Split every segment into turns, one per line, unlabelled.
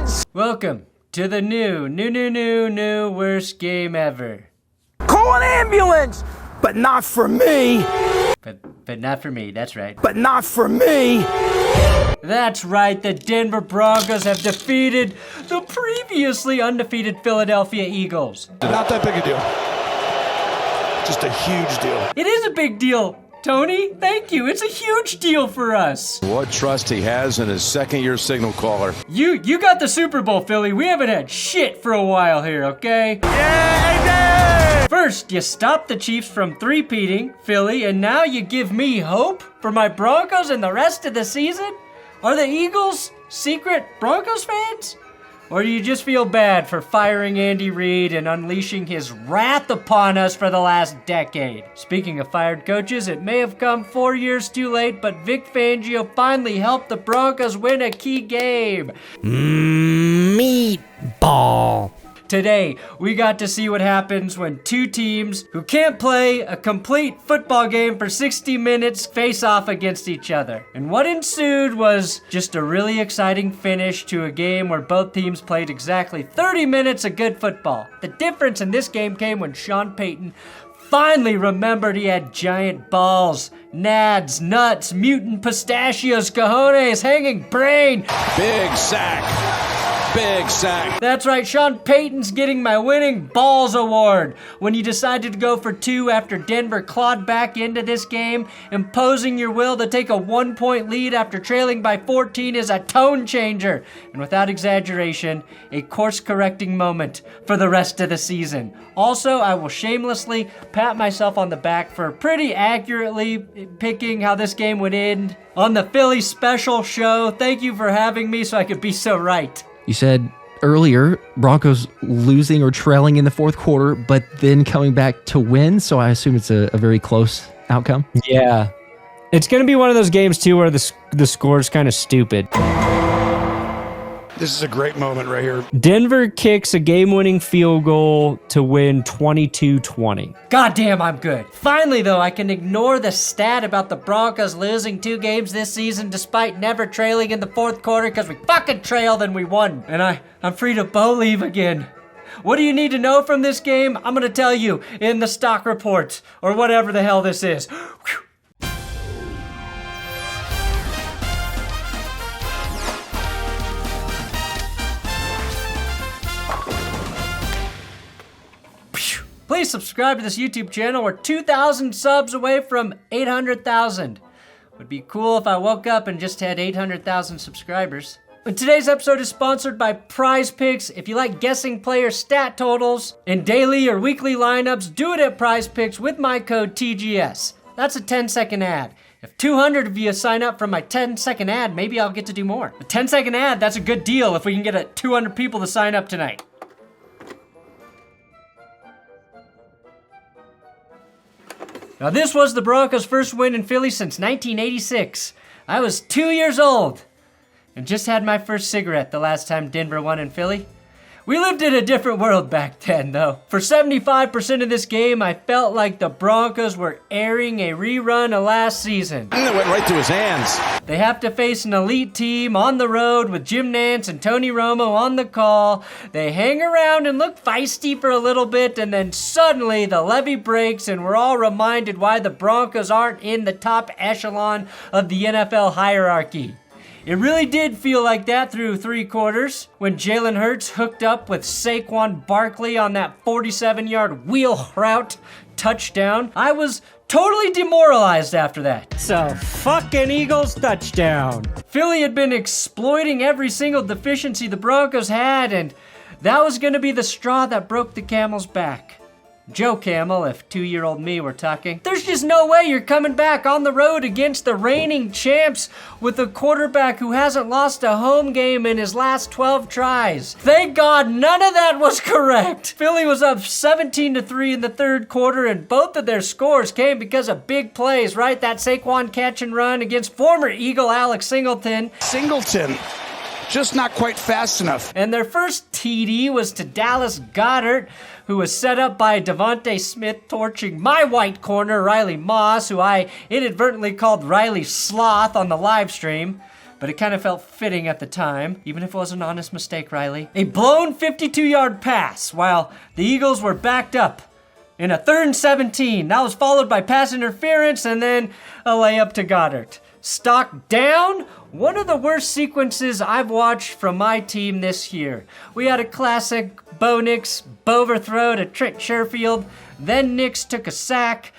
kids!
Welcome to the new worst game ever.
Call an ambulance! But not for me!
But not for me, that's right.
But not for me!
That's right, the Denver Broncos have defeated the previously undefeated Philadelphia Eagles.
Not that big a deal. Just a huge deal.
It is a big deal, Tony. Thank you. It's a huge deal for us.
What trust he has in his second-year signal caller.
You got the Super Bowl, Philly. We haven't had shit for a while here, okay?
Yeah!
First, you stopped the Chiefs from three-peating, Philly, and now you give me hope for my Broncos and the rest of the season? Are the Eagles secret Broncos fans? Or do you just feel bad for firing Andy Reid and unleashing his wrath upon us for the last decade? Speaking of fired coaches, it may have come 4 years too late, but Vic Fangio finally helped the Broncos win a key game.
Meatball.
Today, we got to see what happens when two teams who can't play a complete football game for 60 minutes face off against each other. And what ensued was just a really exciting finish to a game where both teams played exactly 30 minutes of good football. The difference in this game came when Sean Payton finally remembered he had giant balls, nads, nuts, mutant pistachios, cojones, hanging brain.
Big sack. Big sack.
That's right, Sean Payton's getting my winning balls award when you decided to go for two after Denver clawed back into this game. Imposing your will to take a 1-point lead after trailing by 14 is a tone changer, and without exaggeration, a course-correcting moment for the rest of the season. Also, I will shamelessly pat myself on the back for pretty accurately picking how this game would end on the Philly Special show. Thank you for having me so I could be so right.
You said earlier Broncos losing or trailing in the fourth quarter, but then coming back to win, so I assume it's a very close outcome?
Yeah. It's going to be one of those games, too, where the score's kind of stupid.
This is a great moment right here.
Denver kicks a game-winning field goal to win 22-20. Goddamn, I'm good. Finally, though, I can ignore the stat about the Broncos losing 2 games this season despite never trailing in the fourth quarter because we fucking trailed and we won. And I'm free to believe again. What do you need to know from this game? I'm going to tell you in the stock report or whatever the hell this is. Whew. Please subscribe to this YouTube channel. We're 2,000 subs away from 800,000. Would be cool if I woke up and just had 800,000 subscribers. And today's episode is sponsored by Prize Picks. If you like guessing player stat totals in daily or weekly lineups, do it at Prize Picks with my code TGS. That's a 10-second ad. If 200 of you sign up for my 10-second ad, maybe I'll get to do more. A 10-second ad, that's a good deal if we can get 200 people to sign up tonight. Now, this was the Broncos' first win in Philly since 1986. I was 2 years old and just had my first cigarette the last time Denver won in Philly. We lived in a different world back then, though. For 75% of this game, I felt like the Broncos were airing a rerun of last season.
And it went right to his hands.
They have to face an elite team on the road with Jim Nantz and Tony Romo on the call. They hang around and look feisty for a little bit, and then suddenly the levee breaks and we're all reminded why the Broncos aren't in the top echelon of the NFL hierarchy. It really did feel like that through 3 quarters when Jalen Hurts hooked up with Saquon Barkley on that 47-yard wheel route touchdown. I was totally demoralized after that. So fucking Eagles touchdown. Philly had been exploiting every single deficiency the Broncos had, and that was going to be the straw that broke the camel's back. Joe Camel, if 2-year-old me were talking. There's just no way you're coming back on the road against the reigning champs with a quarterback who hasn't lost a home game in his last 12 tries. Thank God none of that was correct. Philly was up 17-3 in the third quarter, and both of their scores came because of big plays, right? That Saquon catch and run against former Eagle Alex Singleton.
Just not quite fast enough.
And their first TD was to Dallas Goedert, who was set up by Devontae Smith torching my white corner, Riley Moss, who I inadvertently called Riley Sloth on the live stream. but it kind of felt fitting at the time, even if it was an honest mistake, Riley. A blown 52-yard pass while the Eagles were backed up in a 3rd and 17. That was followed by pass interference and then a layup to Goddard. Stock down, one of the worst sequences I've watched from my team this year. We had a classic Bo Nix overthrow to Trent Sherfield. Then Nix took a sack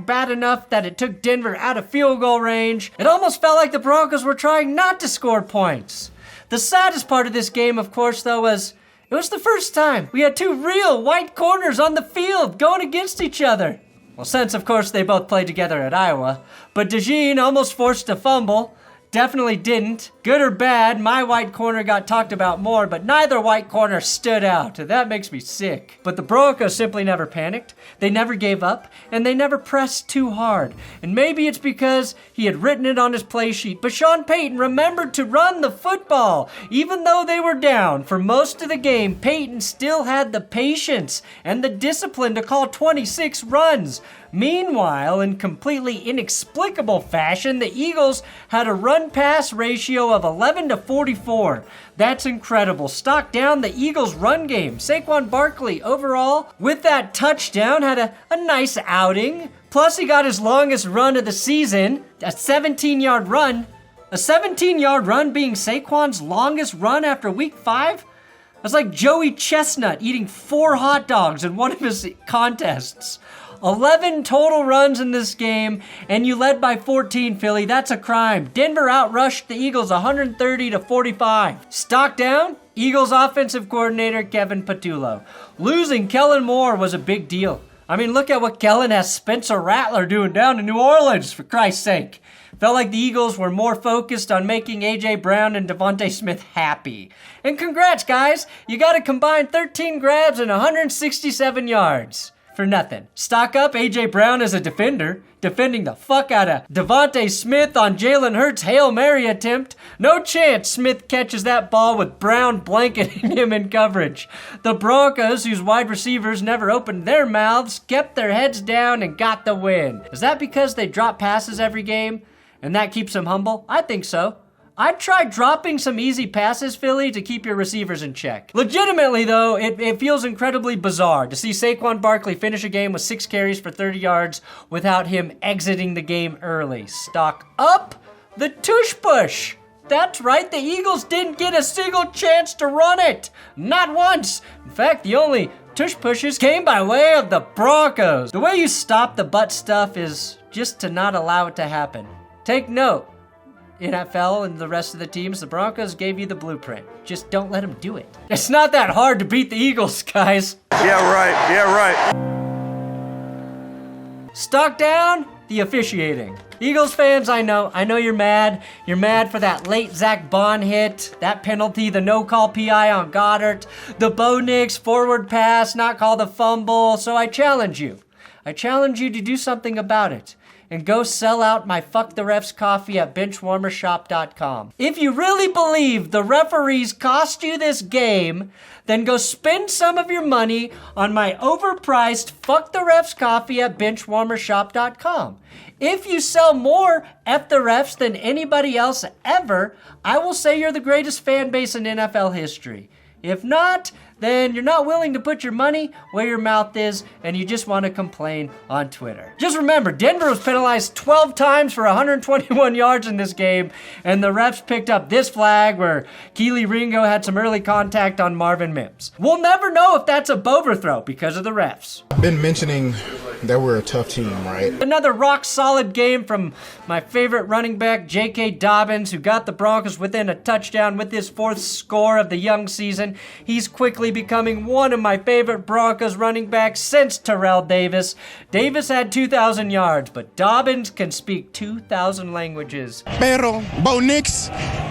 bad enough that it took Denver out of field goal range. It almost felt like the Broncos were trying not to score points. The saddest part of this game, of course, though, was it was the first time we had 2 real white corners on the field going against each other. Well, since, of course, they both played together at Iowa. But DeJean almost forced a fumble. Definitely didn't. Good or bad, my white corner got talked about more, but neither white corner stood out. That makes me sick. But the Broncos simply never panicked. They never gave up, and they never pressed too hard. And maybe it's because he had written it on his play sheet, but Sean Payton remembered to run the football. Even though they were down for most of the game, Payton still had the patience and the discipline to call 26 runs. Meanwhile, in completely inexplicable fashion, the Eagles had a run-pass ratio of 11-44. That's incredible. Stock down the Eagles' run game. Saquon Barkley, overall, with that touchdown, had a nice outing. Plus, he got his longest run of the season, a 17-yard run. A 17-yard run being Saquon's longest run after Week 5? That's like Joey Chestnut eating 4 hot dogs in one of his contests. 11 total runs in this game, and you led by 14, Philly. That's a crime. Denver outrushed the Eagles 130-45. Stock down, Eagles offensive coordinator Kevin Patullo. Losing Kellen Moore was a big deal. I mean, look at what Kellen has Spencer Rattler doing down in New Orleans, for Christ's sake. Felt like the Eagles were more focused on making A.J. Brown and Devontae Smith happy. And congrats, guys. You got a combined 13 grabs and 167 yards. For nothing. Stock up A.J. Brown as a defender, defending the fuck out of Devontae Smith on Jalen Hurts' Hail Mary attempt. No chance Smith catches that ball with Brown blanketing him in coverage. The Broncos, whose wide receivers never opened their mouths, kept their heads down and got the win. Is that because they drop passes every game and that keeps them humble? I think so. I'd try dropping some easy passes, Philly, to keep your receivers in check. Legitimately, though, it feels incredibly bizarre to see Saquon Barkley finish a game with 6 carries for 30 yards without him exiting the game early. Stock up the tush push. That's right, the Eagles didn't get a single chance to run it. Not once. In fact, the only tush pushes came by way of the Broncos. The way you stop the butt stuff is just to not allow it to happen. Take note. NFL and the rest of the teams, the Broncos gave you the blueprint. Just don't let them do it. It's not that hard to beat the Eagles, guys.
Yeah, right.
Stock down, the officiating. Eagles fans, I know you're mad. You're mad for that late Zach Bond hit, that penalty, the no-call PI on Goddard, the Bo Nix forward pass, not called a fumble. So I challenge you. I challenge you to do something about it. And go sell out my Fuck the Refs coffee at benchwarmershop.com. If you really believe the referees cost you this game, then go spend some of your money on my overpriced Fuck the Refs coffee at benchwarmershop.com. If you sell more F the Refs than anybody else ever, I will say you're the greatest fan base in NFL history. If not, then you're not willing to put your money where your mouth is, and you just want to complain on Twitter. Just remember, Denver was penalized 12 times for 121 yards in this game, and the refs picked up this flag where Keely Ringo had some early contact on Marvin Mims. We'll never know if that's a overthrow because of the refs.
Been mentioning that we're a tough team, right?
Another rock-solid game from my favorite running back, J.K. Dobbins, who got the Broncos within a touchdown with his 4th score of the young season. He's quickly becoming one of my favorite Broncos running backs since Terrell Davis. Davis had 2,000 yards, but Dobbins can speak 2,000 languages.
Pero Bo Nix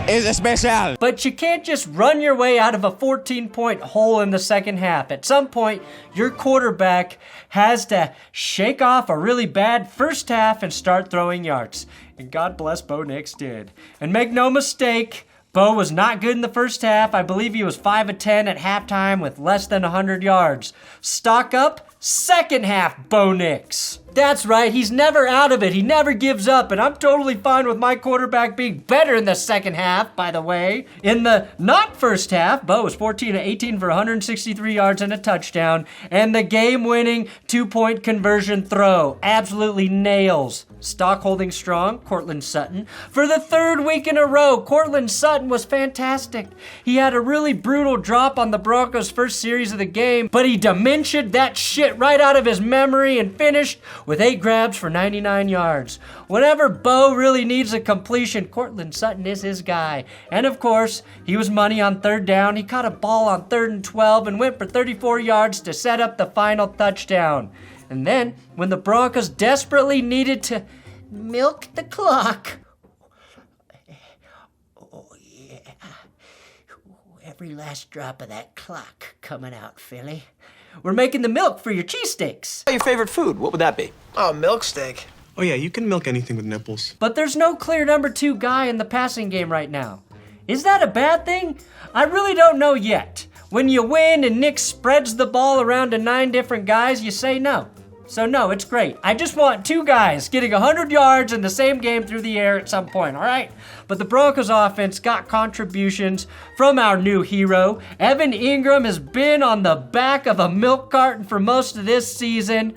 is especial.
But you can't just run your way out of a 14-point hole in the second half. At some point, your quarterback has to shake off a really bad first half and start throwing yards. And God bless Bo Nix did. And make no mistake, Bo was not good in the first half. I believe he was 5 of 10 at halftime with less than 100 yards. Stock up, second half Bo Nix. That's right, he's never out of it. He never gives up, and I'm totally fine with my quarterback being better in the second half, by the way. In the not first half, Bo was 14 of 18 for 163 yards and a touchdown, and the game-winning 2-point conversion throw. Absolutely nails. Stock holding strong, Courtland Sutton. For the third week in a row, Courtland Sutton was fantastic. He had a really brutal drop on the Broncos' first series of the game, but he dementiaed that shit right out of his memory and finished with 8 grabs for 99 yards. Whenever Bo really needs a completion, Courtland Sutton is his guy. And of course, he was money on third down. He caught a ball on 3rd and 12 and went for 34 yards to set up the final touchdown. And then, when the Broncos desperately needed to milk the clock, oh yeah, every last drop of that clock coming out, Philly. We're making the milk for your cheesesteaks.
Your favorite food, what would that be? Oh, milk steak.
Oh yeah, you can milk anything with nipples.
But there's no clear number 2 guy in the passing game right now. Is that a bad thing? I really don't know yet. When you win and Nick spreads the ball around to 9 different guys, you say no. So no, it's great. I just want 2 guys getting 100 yards in the same game through the air at some point, all right? But the Broncos offense got contributions from our new hero. Evan Ingram has been on the back of a milk carton for most of this season,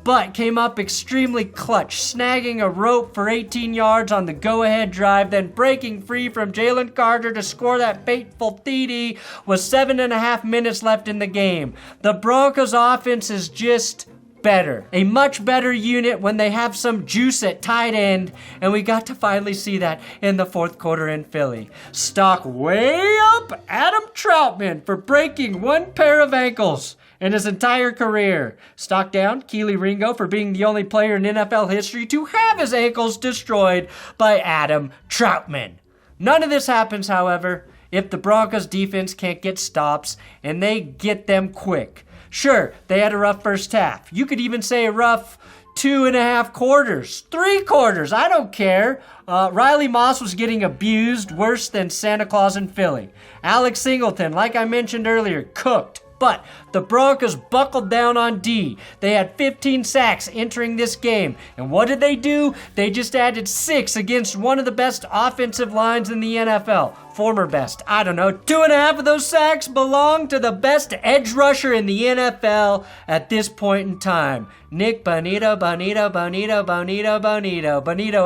but came up extremely clutch, snagging a rope for 18 yards on the go-ahead drive, then breaking free from Jalen Carter to score that fateful TD with 7.5 minutes left in the game. The Broncos offense is just better. A much better unit when they have some juice at tight end, and we got to finally see that in the fourth quarter in Philly. Stock way up Adam Troutman for breaking 1 pair of ankles in his entire career. Stock down Keely Ringo for being the only player in NFL history to have his ankles destroyed by Adam Troutman. None of this happens, however, if the Broncos defense can't get stops, and they get them quick. Sure, they had a rough first half. You could even say a rough 2.5 quarters, 3 quarters, I don't care. Riley Moss was getting abused worse than Santa Claus in Philly. Alex Singleton, like I mentioned earlier, cooked. But the Broncos buckled down on D. They had 15 sacks entering this game. And what did they do? They just added 6 against one of the best offensive lines in the NFL. Former best. I don't know. 2.5 of those sacks belong to the best edge rusher in the NFL at this point in time. Nick Bonito,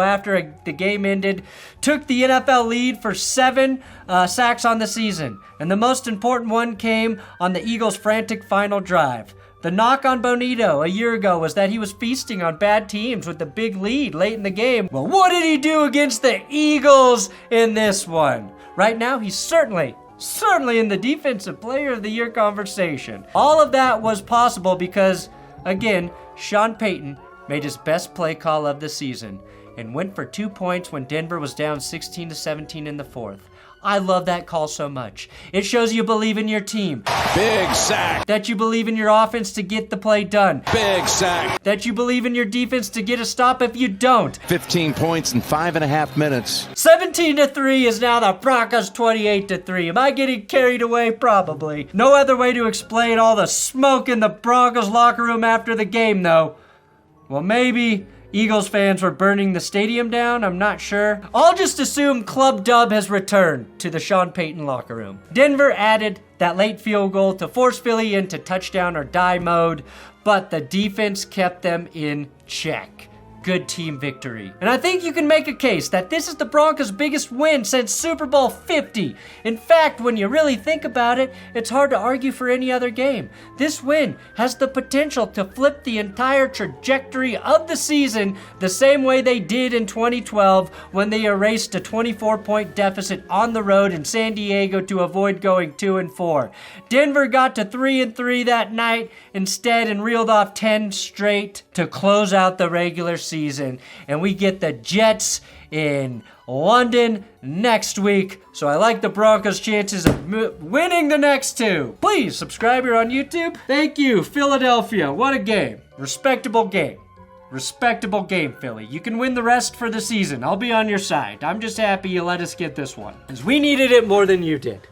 after the game ended, took the NFL lead for 7 sacks on the season. And the most important one came on the Eagles' frantic final drive. The knock on Bonito a year ago was that he was feasting on bad teams with the big lead late in the game. Well, what did he do against the Eagles in this one? Right now, he's certainly in the Defensive Player of the Year conversation. All of that was possible because, again, Sean Payton made his best play call of the season and went for 2 points when Denver was down 16-17 in the fourth. I love that call so much. It shows you believe in your team.
Big sack.
That you believe in your offense to get the play done.
Big sack.
That you believe in your defense to get a stop if you don't.
15 points in 5.5 minutes.
17-3 is now the Broncos 28-3. Am I getting carried away? Probably. No other way to explain all the smoke in the Broncos locker room after the game, though. Well, maybe Eagles fans were burning the stadium down, I'm not sure. I'll just assume Club Dub has returned to the Sean Payton locker room. Denver added that late field goal to force Philly into touchdown or die mode, but the defense kept them in check. Good team victory. And I think you can make a case that this is the Broncos' biggest win since Super Bowl 50. In fact, when you really think about it, it's hard to argue for any other game. This win has the potential to flip the entire trajectory of the season the same way they did in 2012 when they erased a 24-point deficit on the road in San Diego to avoid going 2-4. Denver got to 3-3 that night instead and reeled off 10 straight to close out the regular season, and we get the Jets in London next week. So I like the Broncos' chances of winning the next 2. Please subscribe here on YouTube. Thank you, Philadelphia. What a game. Respectable game. Respectable game, Philly. You can win the rest for the season. I'll be on your side. I'm just happy you let us get this one, because we needed it more than you did.